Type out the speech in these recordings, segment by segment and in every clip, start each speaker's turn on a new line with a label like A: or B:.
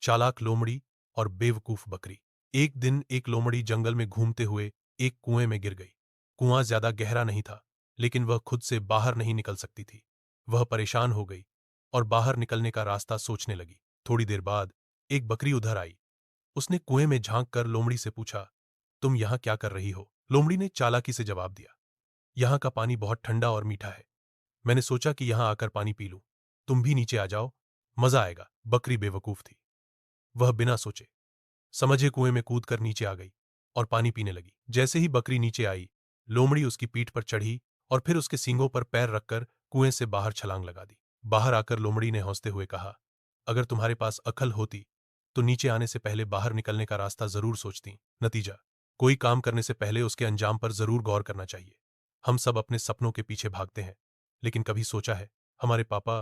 A: चालाक लोमड़ी और बेवकूफ बकरी। एक दिन एक लोमड़ी जंगल में घूमते हुए एक कुएं में गिर गई। कुआं ज्यादा गहरा नहीं था, लेकिन वह खुद से बाहर नहीं निकल सकती थी। वह परेशान हो गई और बाहर निकलने का रास्ता सोचने लगी। थोड़ी देर बाद एक बकरी उधर आई। उसने कुएं में झांक कर लोमड़ी से पूछा, तुम यहां क्या कर रही हो? लोमड़ी ने चालाकी से जवाब दिया, यहां का पानी बहुत ठंडा और मीठा है। मैंने सोचा कि यहां आकर पानी पी लूं। तुम भी नीचे आ जाओ, मजा आएगा। बकरी बेवकूफ थी। वह बिना सोचे समझे कुएं में कूदकर नीचे आ गई और पानी पीने लगी। जैसे ही बकरी नीचे आई, लोमड़ी उसकी पीठ पर चढ़ी और फिर उसके सींगों पर पैर रखकर कुएं से बाहर छलांग लगा दी। बाहर आकर लोमड़ी ने हंसते हुए कहा, अगर तुम्हारे पास अकल होती तो नीचे आने से पहले बाहर निकलने का रास्ता जरूर सोचती। नतीजा, कोई काम करने से पहले उसके अंजाम पर जरूर गौर करना चाहिए। हम सब अपने सपनों के पीछे भागते हैं, लेकिन कभी सोचा है हमारे पापा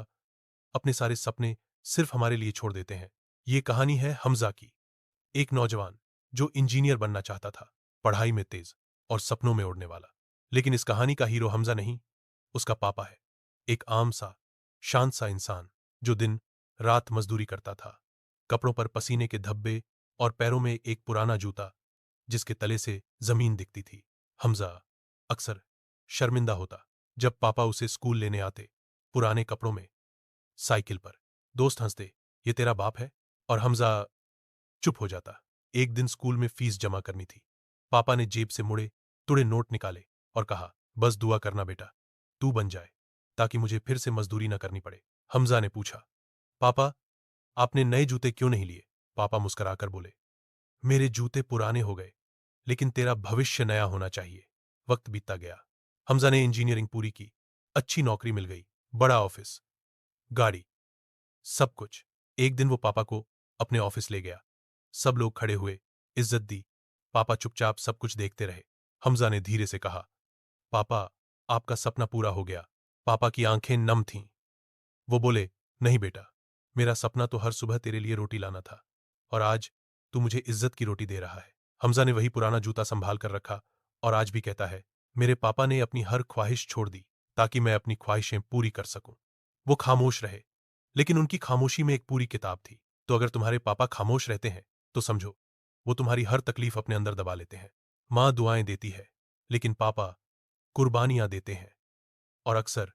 A: अपने सारे सपने सिर्फ हमारे लिए छोड़ देते हैं। ये कहानी है हमजा की। एक नौजवान जो इंजीनियर बनना चाहता था, पढ़ाई में तेज और सपनों में उड़ने वाला। लेकिन इस कहानी का हीरो हमजा नहीं, उसका पापा है। एक आम सा शांत सा इंसान जो दिन रात मजदूरी करता था। कपड़ों पर पसीने के धब्बे और पैरों में एक पुराना जूता जिसके तले से जमीन दिखती थी। हमजा अक्सर शर्मिंदा होता जब पापा उसे स्कूल लेने आते, पुराने कपड़ों में, साइकिल पर। दोस्त हंसते, ये तेरा बाप है, और हमजा चुप हो जाता। एक दिन स्कूल में फीस जमा करनी थी। पापा ने जेब से मुड़े तुड़े नोट निकाले और कहा, बस दुआ करना बेटा, तू बन जाए, ताकि मुझे फिर से मजदूरी न करनी पड़े। हमजा ने पूछा, पापा, आपने नए जूते क्यों नहीं लिए? पापा मुस्कुराकर बोले, मेरे जूते पुराने हो गए, लेकिन तेरा भविष्य नया होना चाहिए। वक्त बीतता गया। हमजा ने इंजीनियरिंग पूरी की, अच्छी नौकरी मिल गई, बड़ा ऑफिस, गाड़ी, सब कुछ। एक दिन वो पापा को अपने ऑफिस ले गया। सब लोग खड़े हुए, इज्जत दी। पापा चुपचाप सब कुछ देखते रहे। हमजा ने धीरे से कहा, पापा, आपका सपना पूरा हो गया। पापा की आंखें नम थीं। वो बोले, नहीं बेटा, मेरा सपना तो हर सुबह तेरे लिए रोटी लाना था, और आज तू मुझे इज्जत की रोटी दे रहा है। हमजा ने वही पुराना जूता संभाल कर रखा और आज भी कहता है, मेरे पापा ने अपनी हर ख्वाहिश छोड़ दी ताकि मैं अपनी ख्वाहिशें पूरी कर सकूं। वो खामोश रहे, लेकिन उनकी खामोशी में एक पूरी किताब थी। तो अगर तुम्हारे पापा खामोश रहते हैं तो समझो वो तुम्हारी हर तकलीफ अपने अंदर दबा लेते हैं। मां दुआएं देती है, लेकिन पापा कुर्बानियां देते हैं, और अक्सर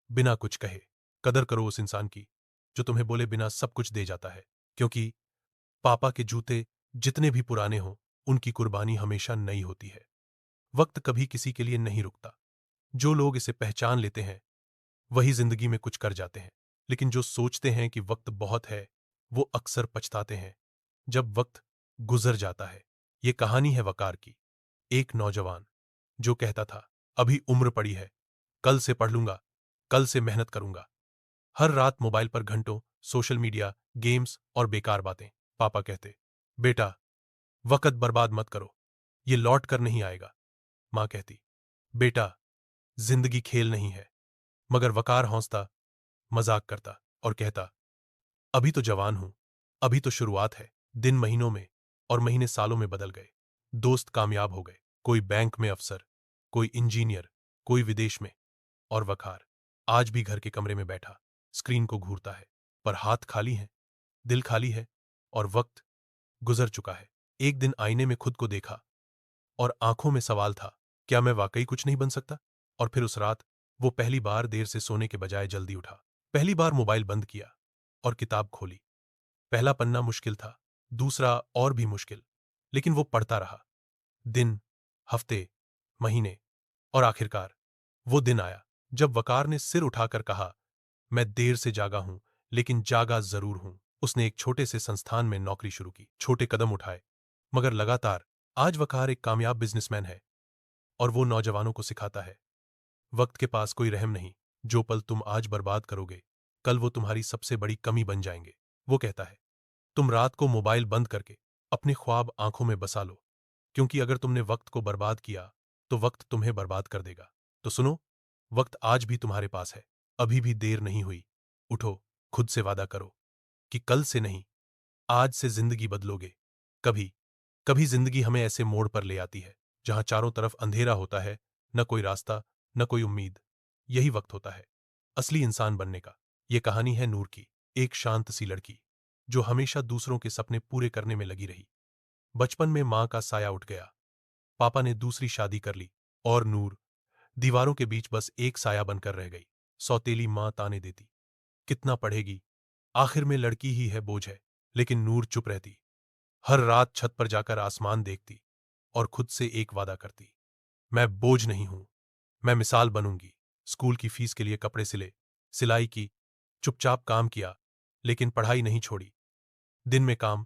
A: बिना कुछ कहे। कदर करो उस इंसान की जो तुम्हें बोले बिना सब कुछ दे जाता है, क्योंकि पापा के जूते जितने भी पुराने हों, उनकी कुर्बानी हमेशा नई होती है। वक्त कभी किसी के लिए नहीं रुकता। जो लोग इसे पहचान लेते हैं वही जिंदगी में कुछ कर जाते हैं, लेकिन जो सोचते हैं कि वक्त बहुत है, वो अक्सर पछताते हैं जब वक्त गुजर जाता है। ये कहानी है वकार की। एक नौजवान जो कहता था, अभी उम्र पड़ी है, कल से पढ़ लूंगा, कल से मेहनत करूंगा। हर रात मोबाइल पर घंटों सोशल मीडिया, गेम्स और बेकार बातें। पापा कहते, बेटा, वक्त बर्बाद मत करो, ये लौट कर नहीं आएगा। मां कहती, बेटा, जिंदगी खेल नहीं है। मगर वकार हौंसता, मजाक करता और कहता, अभी तो जवान हूं, अभी तो शुरुआत है। दिन महीनों में और महीने सालों में बदल गए। दोस्त कामयाब हो गए, कोई बैंक में अफसर, कोई इंजीनियर, कोई विदेश में, और वकार आज भी घर के कमरे में बैठा स्क्रीन को घूरता है। पर हाथ खाली हैं, दिल खाली है, और वक्त गुजर चुका है। एक दिन आईने में खुद को देखा और आंखों में सवाल था, क्या मैं वाकई कुछ नहीं बन सकता? और फिर उस रात वो पहली बार देर से सोने के बजाय जल्दी उठा। पहली बार मोबाइल बंद किया और किताब खोली। पहला पन्ना मुश्किल था, दूसरा और भी मुश्किल, लेकिन वो पढ़ता रहा। दिन, हफ्ते, महीने, और आखिरकार वो दिन आया जब वकार ने सिर उठाकर कहा, मैं देर से जागा हूं, लेकिन जागा जरूर हूं। उसने एक छोटे से संस्थान में नौकरी शुरू की, छोटे कदम उठाए, मगर लगातार। आज वकार एक कामयाब बिजनेसमैन है और वो नौजवानों को सिखाता है, वक्त के पास कोई रहम नहीं। जो पल तुम आज बर्बाद करोगे, कल वो तुम्हारी सबसे बड़ी कमी बन जाएंगे। वो कहता है, तुम रात को मोबाइल बंद करके अपने ख्वाब आंखों में बसा लो, क्योंकि अगर तुमने वक्त को बर्बाद किया तो वक्त तुम्हें बर्बाद कर देगा। तो सुनो, वक्त आज भी तुम्हारे पास है, अभी भी देर नहीं हुई। उठो, खुद से वादा करो कि कल से नहीं, आज से जिंदगी बदलोगे। कभी कभी जिंदगी हमें ऐसे मोड़ पर ले आती है जहां चारों तरफ अंधेरा होता है, न कोई रास्ता, न कोई उम्मीद। यही वक्त होता है असली इंसान बनने का। यह कहानी है नूर की, एक शांत सी लड़की जो हमेशा दूसरों के सपने पूरे करने में लगी रही। बचपन में मां का साया उठ गया, पापा ने दूसरी शादी कर ली और नूर दीवारों के बीच बस एक साया बनकर रह गई। सौतेली मां ताने देती, कितना पढ़ेगी, आखिर में लड़की ही है, बोझ है। लेकिन नूर चुप रहती, हर रात छत पर जाकर आसमान देखती और खुद से एक वादा करती, मैं बोझ नहीं हूं, मैं मिसाल बनूंगी। स्कूल की फीस के लिए कपड़े सिले, सिलाई की, चुपचाप काम किया, लेकिन पढ़ाई नहीं छोड़ी। दिन में काम,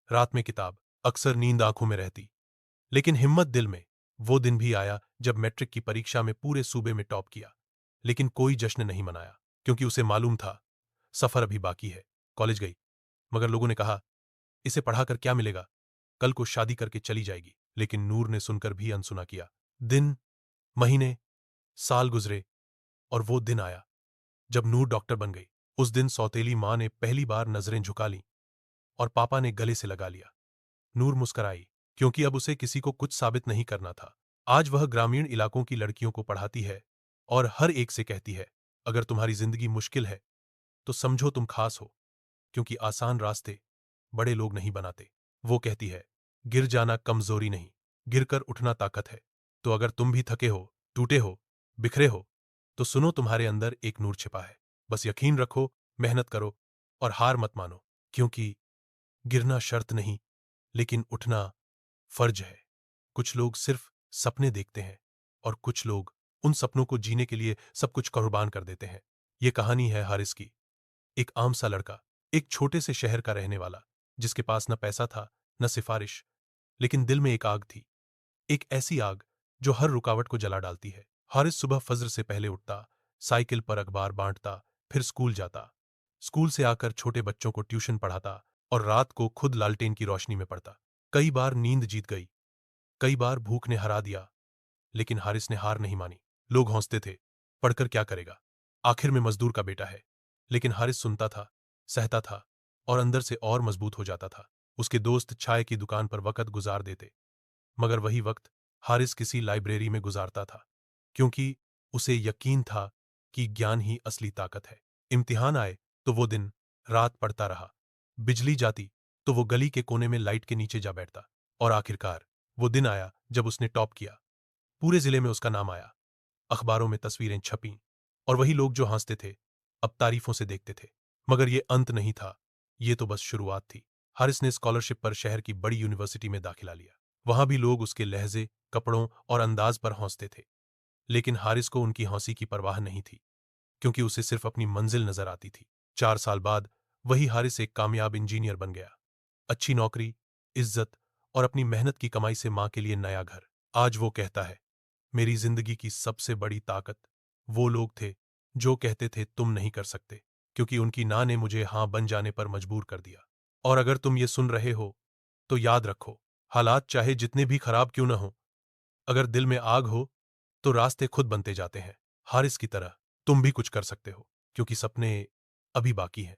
A: रात में किताब, अक्सर नींद आंखों में रहती, लेकिन हिम्मत दिल में। वो दिन भी आया जब मैट्रिक की परीक्षा में पूरे सूबे में टॉप किया, लेकिन कोई जश्न नहीं मनाया, क्योंकि उसे मालूम था सफर अभी बाकी है। कॉलेज गई, मगर लोगों ने कहा, इसे पढ़ाकर क्या मिलेगा, कल को शादी करके चली जाएगी। लेकिन नूर ने सुनकर भी अनसुना किया। दिन, महीने, साल गुजरे और वो दिन आया जब नूर डॉक्टर बन गई। उस दिन सौतेली मां ने पहली बार नजरें झुका लीं और पापा ने गले से लगा लिया। नूर मुस्कराई, क्योंकि अब उसे किसी को कुछ साबित नहीं करना था। आज वह ग्रामीण इलाकों की लड़कियों को पढ़ाती है और हर एक से कहती है, अगर तुम्हारी जिंदगी मुश्किल है तो समझो तुम खास हो, क्योंकि आसान रास्ते बड़े लोग नहीं बनाते। वो कहती है, गिर जाना कमजोरी नहीं, गिरकर उठना ताकत है। तो अगर तुम भी थके हो, टूटे हो, बिखरे हो, तो सुनो, तुम्हारे अंदर एक नूर छिपा है। बस यकीन रखो, मेहनत करो और हार मत मानो, क्योंकि गिरना शर्त नहीं, लेकिन उठना फर्ज है। कुछ लोग सिर्फ सपने देखते हैं और कुछ लोग उन सपनों को जीने के लिए सब कुछ कुर्बान कर देते हैं। ये कहानी है हारिस की, एक आम सा लड़का, एक छोटे से शहर का रहने वाला, जिसके पास न पैसा था, न सिफारिश, लेकिन दिल में एक आग थी, एक ऐसी आग जो हर रुकावट को जला डालती है। हारिस सुबह फज्र से पहले उठता, साइकिल पर अखबार बांटता, फिर स्कूल जाता, स्कूल से आकर छोटे बच्चों को ट्यूशन पढ़ाता और रात को खुद लालटेन की रोशनी में पढ़ता। कई बार नींद जीत गई, कई बार भूख ने हरा दिया, लेकिन हारिस ने हार नहीं मानी। लोग हंसते थे, पढ़कर क्या करेगा, आखिर में मजदूर का बेटा है। लेकिन हारिस सुनता था, सहता था और अंदर से और मजबूत हो जाता था। उसके दोस्त चाय की दुकान पर वक्त गुजार देते, मगर वही वक्त हारिस किसी लाइब्रेरी में गुजारता था, क्योंकि उसे यकीन था कि ज्ञान ही असली ताकत है। इम्तिहान आए तो वो दिन रात पढ़ता रहा, बिजली जाती तो वो गली के कोने में लाइट के नीचे जा बैठता, और आखिरकार वो दिन आया जब उसने टॉप किया। पूरे जिले में उसका नाम आया, अखबारों में तस्वीरें छपीं, और वही लोग जो हंसते थे अब तारीफों से देखते थे। मगर ये अंत नहीं था, ये तो बस शुरुआत थी। हारिस ने स्कॉलरशिप पर शहर की बड़ी यूनिवर्सिटी में दाखिला लिया। वहां भी लोग उसके लहजे, कपड़ों और अंदाज पर हंसते थे, लेकिन हारिस को उनकी हंसी की परवाह नहीं थी, क्योंकि उसे सिर्फ अपनी मंजिल नजर आती थी। 4 साल बाद वही हारिस एक कामयाब इंजीनियर बन गया, अच्छी नौकरी, इज्जत और अपनी मेहनत की कमाई से मां के लिए नया घर। आज वो कहता है, मेरी जिंदगी की सबसे बड़ी ताकत वो लोग थे जो कहते थे तुम नहीं कर सकते, क्योंकि उनकी ना ने मुझे हां बन जाने पर मजबूर कर दिया। और अगर तुम ये सुन रहे हो तो याद रखो, हालात चाहे जितने भी खराब क्यों न हो, अगर दिल में आग हो तो रास्ते खुद बनते जाते हैं। हारिस की तरह तुम भी कुछ कर सकते हो, क्योंकि सपने अभी बाकी हैं।